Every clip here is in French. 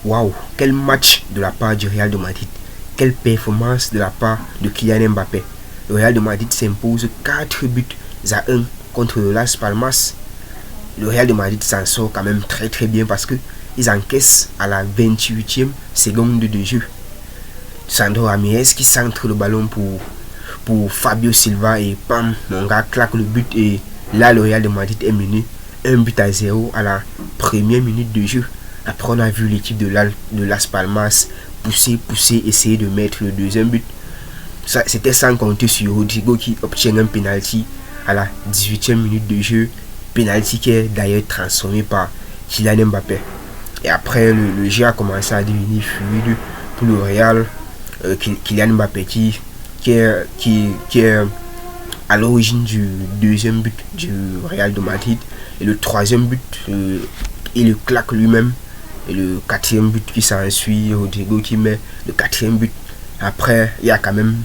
Waouh, quel match de la part du Real de Madrid. Quelle performance de la part de Kylian Mbappé. Le Real de Madrid s'impose 4 buts à 1 contre le Las Palmas. Le Real de Madrid s'en sort quand même très bien parce que ils encaissent à la 28e seconde de jeu. Sandro Ramirez qui centre le ballon pour Fabio Silva et pam, mon gars claque le but et là le Real de Madrid est mené 1-0 à la première minute de jeu. Après on a vu l'équipe de Las Palmas pousser, essayer de mettre le deuxième but. C'était sans compter sur Rodrigo qui obtient un penalty à la 18e minute de jeu. Penalty qui est d'ailleurs transformé par Kylian Mbappé. Et après le jeu a commencé à devenir fluide pour le Real. Kylian Mbappé qui est à l'origine du deuxième but du Real de Madrid. Et le troisième but, il le claque lui-même. Et le quatrième but qui s'ensuit, Rodrigo qui met le quatrième but. Après, il y a quand même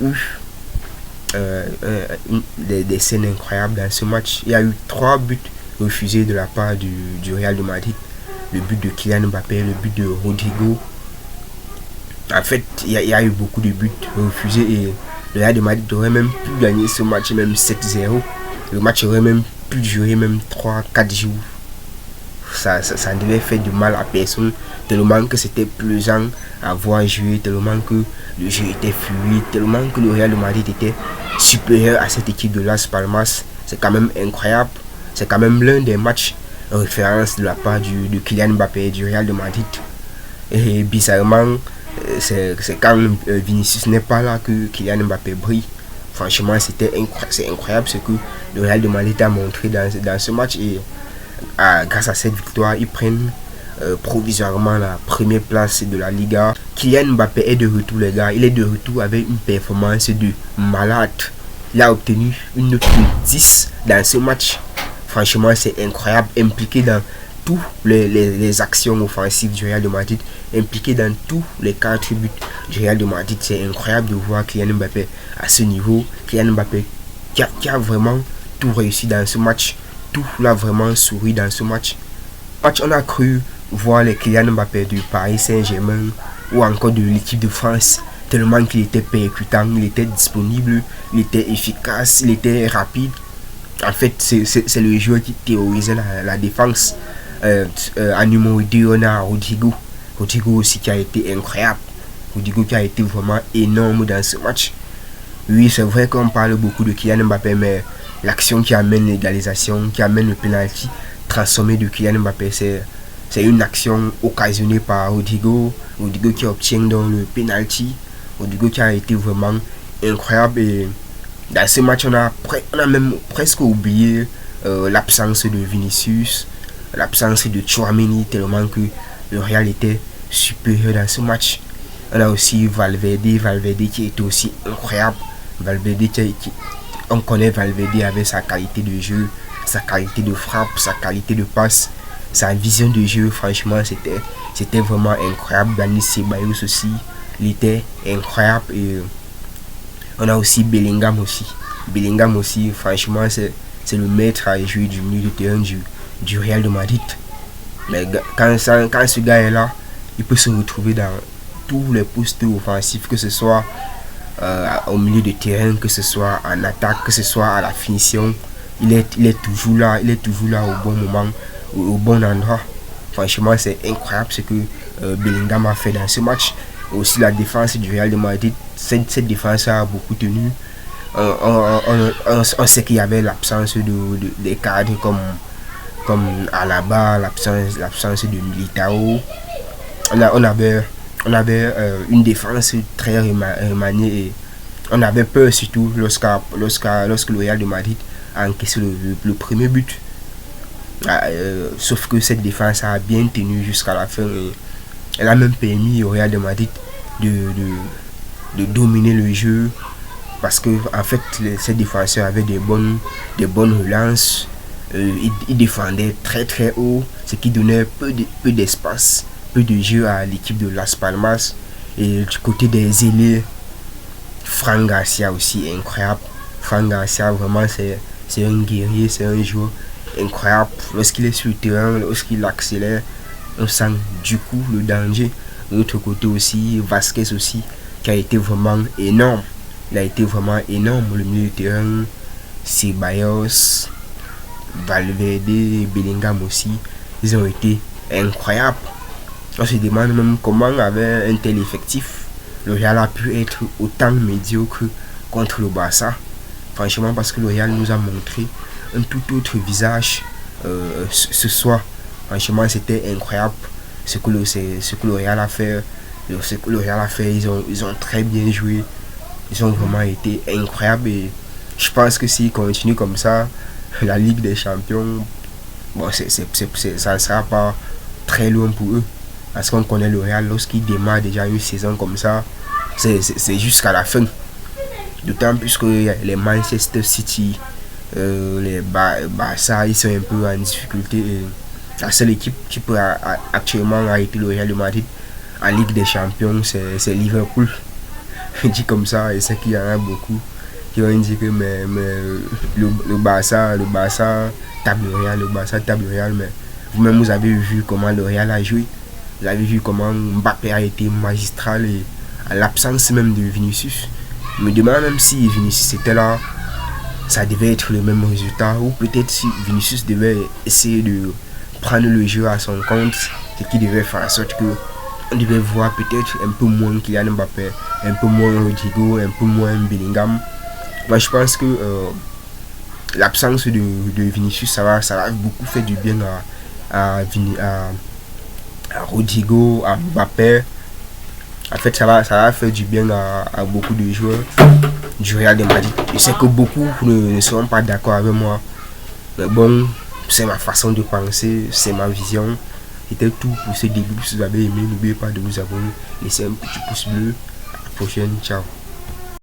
eu des scènes incroyables dans ce match. Il y a eu 3 buts refusés de la part du Real de Madrid. Le but de Kylian Mbappé, le but de Rodrigo. En fait, il y a eu beaucoup de buts refusés et le Real de Madrid aurait même pu gagner ce match, même 7-0. Le match aurait même pu durer même 3-4 jours. Ça ne devait faire du mal à personne, tellement que c'était plaisant à voir jouer, tellement que le jeu était fluide, tellement que le Real de Madrid était supérieur à cette équipe de Las Palmas. C'est quand même incroyable. C'est quand même l'un des matchs référence de la part de Kylian Mbappé et du Real de Madrid. Et bizarrement, c'est quand Vinicius n'est pas là que Kylian Mbappé brille. Franchement, c'est incroyable ce que le Real de Madrid a montré dans ce match. Et grâce à cette victoire, ils prennent provisoirement la première place de la Liga. Kylian Mbappé est de retour, les gars. Il est de retour avec une performance de malade. Il a obtenu une note de 10 dans ce match. Franchement, c'est incroyable. Impliqué dans toutes les actions offensives du Real de Madrid, impliqué dans tous les 4 buts du Real de Madrid. C'est incroyable de voir Kylian Mbappé à ce niveau. Kylian Mbappé qui a vraiment tout réussi dans ce match. Tout l'a vraiment souri dans ce match. On a cru voir les Kylian Mbappé du Paris Saint-Germain ou encore de l'équipe de France, tellement qu'il était percutant, il était disponible, il était efficace, il était rapide. En fait, c'est le joueur qui terrorisait la défense. En numéro 2, on a Rodrigo. Rodrigo aussi qui a été incroyable. Rodrigo qui a été vraiment énorme dans ce match. Oui, c'est vrai qu'on parle beaucoup de Kylian Mbappé, mais l'action qui amène l'égalisation, qui amène le penalty transformé de Kylian Mbappé, c'est une action occasionnée par Rodrigo. Rodrigo qui obtient dans le penalty. Rodrigo qui a été vraiment incroyable. Et dans ce match, on a même presque oublié l'absence de Vinicius, l'absence de Tchouaméni, tellement que le Real était supérieur dans ce match. On a aussi Valverde qui était aussi incroyable. Valverde on connaît Valverde avec sa qualité de jeu, sa qualité de frappe, sa qualité de passe, sa vision de jeu. Franchement, c'était vraiment incroyable. Dani Ceballos aussi, il était incroyable. Et on a aussi Bellingham aussi, franchement, c'est le maître à jouer du milieu de terrain du Real de Madrid. Mais quand ce gars est là, il peut se retrouver dans tous les postes offensifs, que ce soit au milieu de terrain, que ce soit en attaque, que ce soit à la finition. Il est toujours là au bon moment, au bon endroit. Franchement, c'est incroyable ce que Bellingham a fait dans ce match. Aussi la défense du Real de Madrid, cette défense a beaucoup tenu. On sait qu'il y avait l'absence des cadres comme Alaba, l'absence de Militao. On avait une défense très remaniée et on avait peur surtout lorsque le Real de Madrid a encaissé le premier but. Sauf que cette défense a bien tenu jusqu'à la fin et elle a même permis au Real de Madrid de dominer le jeu parce que en fait ces défenseurs avaient des bonnes relances. Ils défendaient très haut, ce qui donnait peu d'espace, peu de jeu à l'équipe de Las Palmas. Et du côté des ailiers, Fran Garcia aussi incroyable. Fran Garcia vraiment c'est un guerrier, c'est un joueur incroyable. Lorsqu'il est sur le terrain, lorsqu'il accélère, on sent du coup le danger. De l'autre côté aussi, Vasquez aussi, qui a été vraiment énorme. Il a été vraiment énorme. Le milieu de terrain, Ceballos, Valverde, Bellingham aussi, ils ont été incroyables. On se demande même comment, avec un tel effectif, le Real a pu être autant médiocre contre le Barça. Franchement, parce que le Real nous a montré un tout autre visage ce soir. Franchement, c'était incroyable ce que le Real a fait. Ce que le Real a fait, ils ont très bien joué. Ils ont vraiment été incroyables. Et je pense que s'ils continuent comme ça, la Ligue des Champions, bon, ça ne sera pas très loin pour eux. Parce qu'on connaît le Real, lorsqu'il démarre déjà une saison comme ça, c'est jusqu'à la fin. D'autant plus que les Manchester City, les Barça, ils sont un peu en difficulté. Et la seule équipe qui peut actuellement arrêter le Real de Madrid en Ligue des Champions, c'est Liverpool. Je dis comme ça, et c'est qu'il y en a beaucoup qui vont dire que mais le Barça tape le Real, mais vous-même vous avez vu comment le Real a joué. Vous avez vu comment Mbappé a été magistral, et à l'absence même de Vinicius. Je me demande même si Vinicius était là, ça devait être le même résultat, ou peut-être si Vinicius devait essayer de prendre le jeu à son compte, ce qui devait faire en sorte que on devait voir peut-être un peu moins Kylian Mbappé, un peu moins Rodrigo, un peu moins Bellingham. Moi je pense que l'absence de Vinicius, ça va beaucoup faire du bien à Rodrigo, à Mbappé. En fait, ça va faire du bien à beaucoup de joueurs du Real de Madrid. Je sais que beaucoup ne seront pas d'accord avec moi. Mais bon, c'est ma façon de penser, c'est ma vision. C'était tout pour ce début. Si vous avez aimé, n'oubliez pas de vous abonner. Laissez un petit pouce bleu. À la prochaine. Ciao.